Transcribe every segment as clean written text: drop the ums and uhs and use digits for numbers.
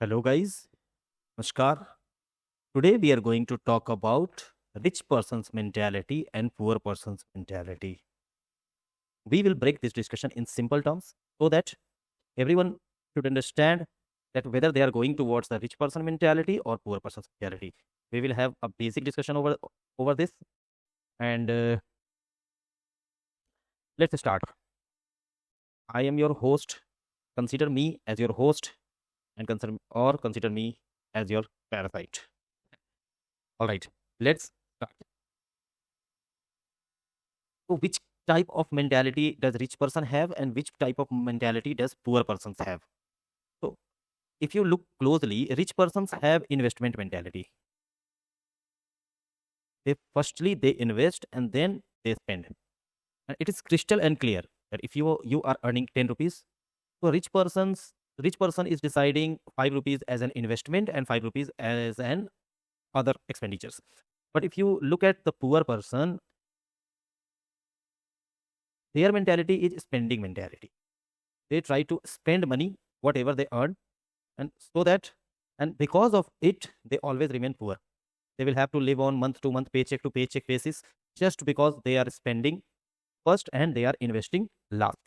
Hello, guys. Namaskar. Today we are going to talk about rich person's mentality and poor person's mentality. We will break this discussion in simple terms so that everyone should understand that whether they are going towards the rich person mentality or poor person's mentality. We will have a basic discussion over this, and let's start. I am your host. Consider me as your host, and consider me as your parasite. All right, let's start. So which type of mentality does rich person have and which type of mentality does poor persons have? So if you look closely, rich persons have investment mentality. They invest and then they spend. And it is crystal and clear that if you are earning 10 rupees, so rich person is deciding 5 rupees as an investment and 5 rupees as an other expenditures. But if you look at the poor person, their mentality is spending mentality. They try to spend money whatever they earn, and so that, and because of it they always remain poor. They will have to live on month to month, paycheck to paycheck basis, just because they are spending first and they are investing last.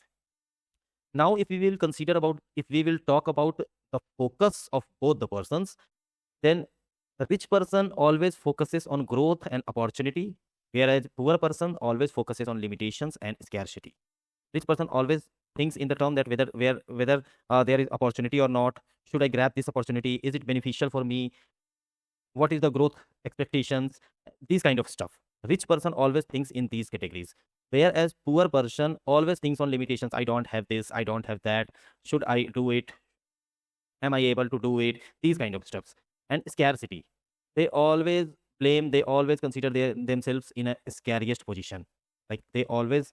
Now if we will talk about the focus of both the persons, then the rich person always focuses on growth and opportunity, whereas poor person always focuses on limitations and scarcity. Rich person always thinks in the term that whether there is opportunity or not. Should I grab this opportunity? Is it beneficial for me? What is the growth expectations? These kind of stuff. Rich person always thinks in these categories, whereas poor person always thinks on limitations. I don't have this, I don't have that. Should I do it? Am I able to do it? These kind of stuffs. And scarcity, they always consider themselves in a scariest position. Like they always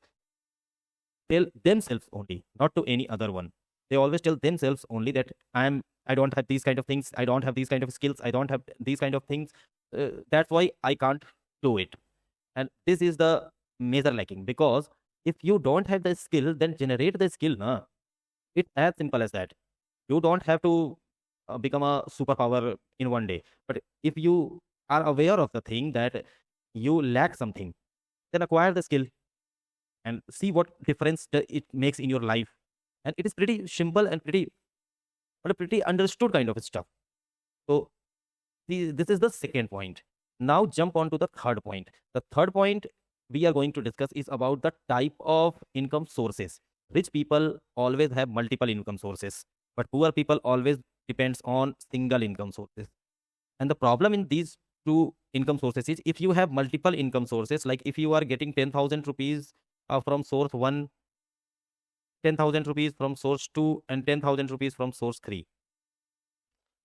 tell themselves only, not to any other one. They always tell themselves only that I don't have these kind of things, I don't have these kind of skills, I don't have these kind of things. That's why I can't do it. And this is the major lacking, because if you don't have the skill, then generate the skill, na. It's as simple as that. You don't have to become a superpower in one day, but if you are aware of the thing that you lack something, then acquire the skill and see what difference it makes in your life. And it is pretty simple and pretty understood kind of stuff. So this is the second point. Now jump on to the third point. The third point we are going to discuss is about the type of income sources. Rich people always have multiple income sources, but poor people always depends on single income sources. And the problem in these two income sources is, if you have multiple income sources, like if you are getting 10,000 rupees from source 1, 10,000 rupees from source 2, and 10,000 rupees from source 3.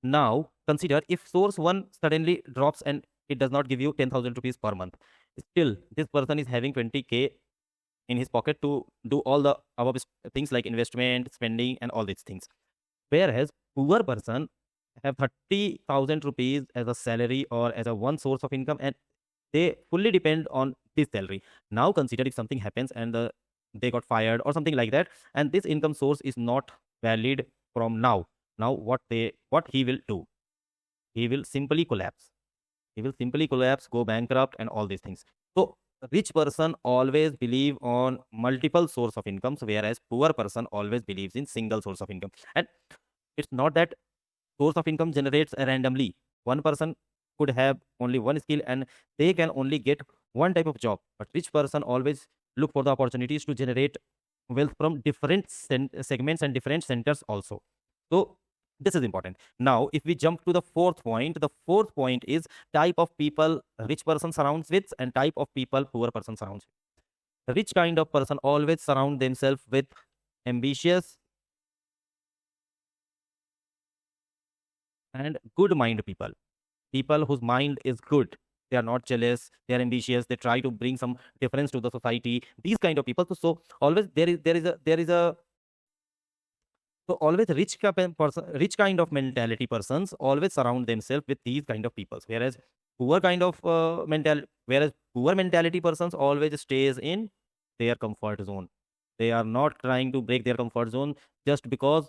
Now, consider if source 1 suddenly drops and it does not give you 10,000 rupees per month. Still, this person is having 20K in his pocket to do all the above things like investment, spending, and all these things. Whereas poor person have 30,000 rupees as a salary or as a one source of income, and they fully depend on this salary. Now consider if something happens and they got fired or something like that, and this income source is not valid from now. Now what he will do? He will simply collapse. He will simply collapse, go bankrupt, and all these things. So rich person always believe on multiple source of incomes, whereas poor person always believes in single source of income. And it's not that source of income generates randomly. One person could have only one skill and they can only get one type of job, but rich person always look for the opportunities to generate wealth from different segments and different centers also. So this is important. Now if we jump to the fourth point, the fourth point is type of people rich person surrounds with and type of people poor person surrounds with. The rich kind of person always surround themselves with ambitious and good mind people, people whose mind is good. They are not jealous, they are ambitious, they try to bring some difference to the society. These kind of people. So always there is a so always rich kind of mentality persons always surround themselves with these kind of people, whereas poor mentality persons always stays in their comfort zone. They are not trying to break their comfort zone just because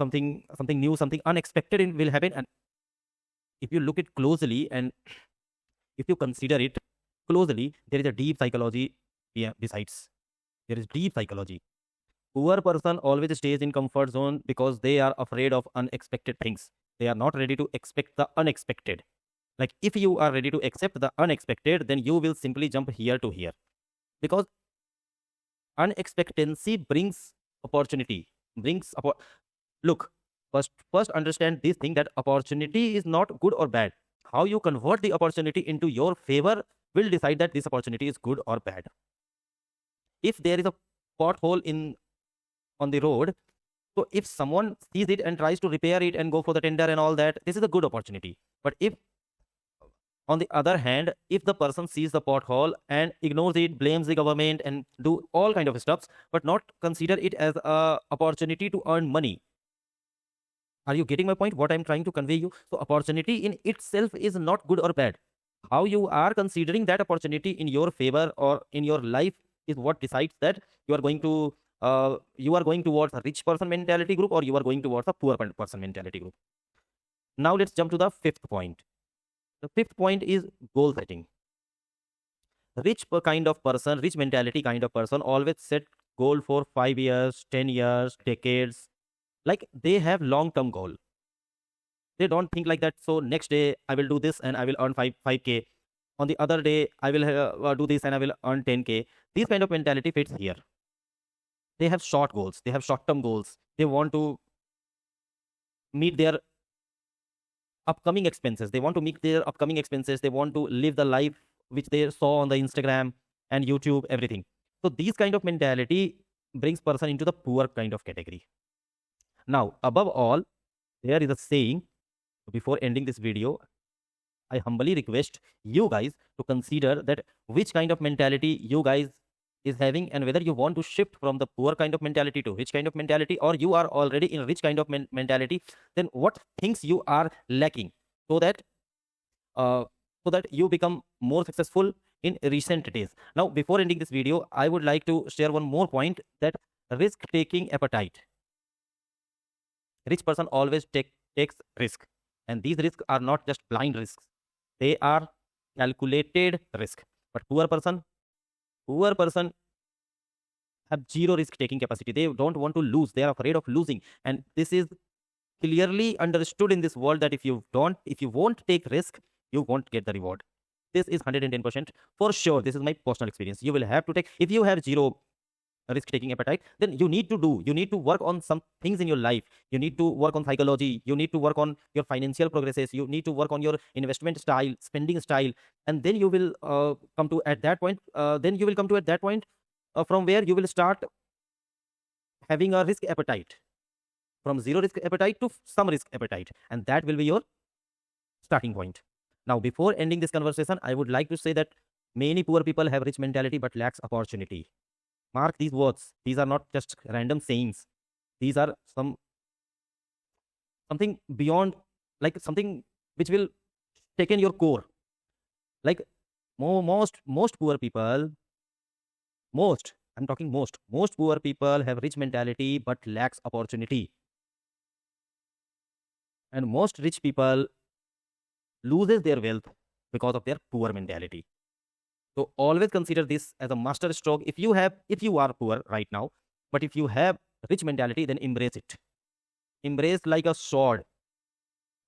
something new, something unexpected will happen. And if you look it closely and if you consider it closely, there is a deep psychology. Yeah, besides, there is deep psychology. Poor person always stays in comfort zone because they are afraid of unexpected things. They are not ready to expect the unexpected. Like if you are ready to accept the unexpected, then you will simply jump here to here, because unexpectancy brings opportunity, look, first understand this thing, that opportunity is not good or bad. How you convert the opportunity into your favor will decide that this opportunity is good or bad. If there is a pothole in on the road, so if someone sees it and tries to repair it and go for the tender and all that, this is a good opportunity. But if, on the other hand, if the person sees the pothole and ignores it, blames the government and do all kind of stuffs, but not consider it as a opportunity to earn money. Are you getting my point? What I'm trying to convey you? So opportunity in itself is not good or bad. How you are considering that opportunity in your favor or in your life is what decides that you are going towards a rich person mentality group, or you are going towards a poor person mentality group. Now let's jump to the fifth point. The fifth point is goal setting. Kind of person, rich mentality kind of person always set goal for 5 years, 10 years, decades. Like they have long term goal. They don't think like that. So next day I will do this and I will earn 5k. On the other day I will do this and I will earn 10k. This kind of mentality fits here. They have short goals. They have short term goals. They want to meet their upcoming expenses. They want to meet their upcoming expenses. They want to live the life which they saw on the Instagram and YouTube, everything. So these kind of mentality brings person into the poor kind of category. Now, above all, there is a saying. Before ending this video, I humbly request you guys to consider that which kind of mentality you guys is having, and whether you want to shift from the poor kind of mentality to rich kind of mentality, or you are already in rich kind of mentality. Then what things you are lacking, so that you become more successful in recent days. Now, before ending this video, I would like to share one more point, that risk taking appetite. Rich person always takes risk, and these risks are not just blind risks, they are calculated risk. But poor person have zero risk taking capacity. They don't want to lose, they are afraid of losing. And this is clearly understood in this world, that if you won't take risk, you won't get the reward. This is 110% for sure. This is my personal experience. You will have to take, if you have zero risk taking appetite, then you need to work on some things in your life. You need to work on psychology, you need to work on your financial progresses, you need to work on your investment style, spending style. And then you will come to at that point from where you will start having a risk appetite, from zero risk appetite to some risk appetite, and that will be your starting point. Now, before ending this conversation, I would like to say that many poor people have rich mentality but lacks opportunity. Mark these words. These are not just random sayings. These are something beyond, like something which will take in your core. Like most poor people, most poor people have rich mentality but lacks opportunity. And most rich people loses their wealth because of their poor mentality. So always consider this as a master stroke. If you are poor right now, but if you have rich mentality, then embrace it. Embrace like a sword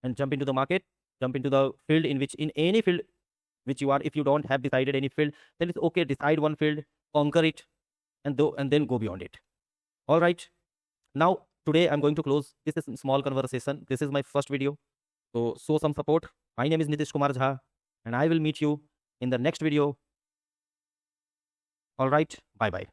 and jump into the market, jump into the field in any field which you are. If you don't have decided any field, then it's okay. Decide one field, conquer it, and then go beyond it. All right. Now, today I'm going to close. This is a small conversation. This is my first video. So show some support. My name is Nitish Kumar Jha, and I will meet you in the next video. All right. Bye-bye.